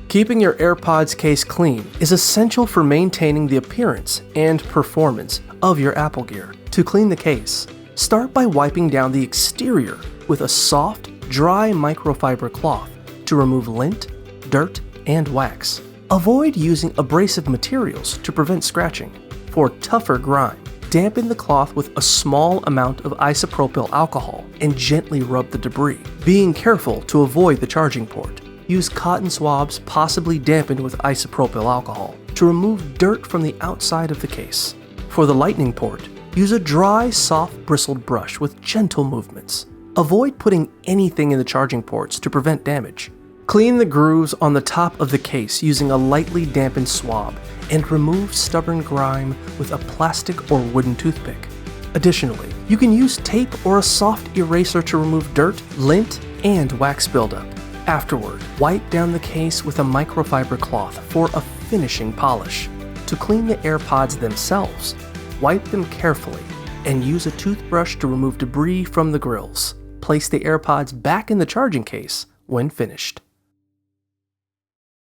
Keeping your AirPods case clean is essential for maintaining the appearance and performance of your Apple Gear. To clean the case, start by wiping down the exterior with a soft, dry microfiber cloth to remove lint, dirt, and wax. Avoid using abrasive materials to prevent scratching. For tougher grime, dampen the cloth with a small amount of isopropyl alcohol and gently rub the debris, being careful to avoid the charging port. Use cotton swabs possibly dampened with isopropyl alcohol to remove dirt from the outside of the case. For the lightning port, use a dry, soft, bristled brush with gentle movements. Avoid putting anything in the charging ports to prevent damage. Clean the grooves on the top of the case using a lightly dampened swab and remove stubborn grime with a plastic or wooden toothpick. Additionally, you can use tape or a soft eraser to remove dirt, lint, and wax buildup. Afterward, wipe down the case with a microfiber cloth for a finishing polish. To clean the AirPods themselves, wipe them carefully and use a toothbrush to remove debris from the grills. Place the AirPods back in the charging case when finished.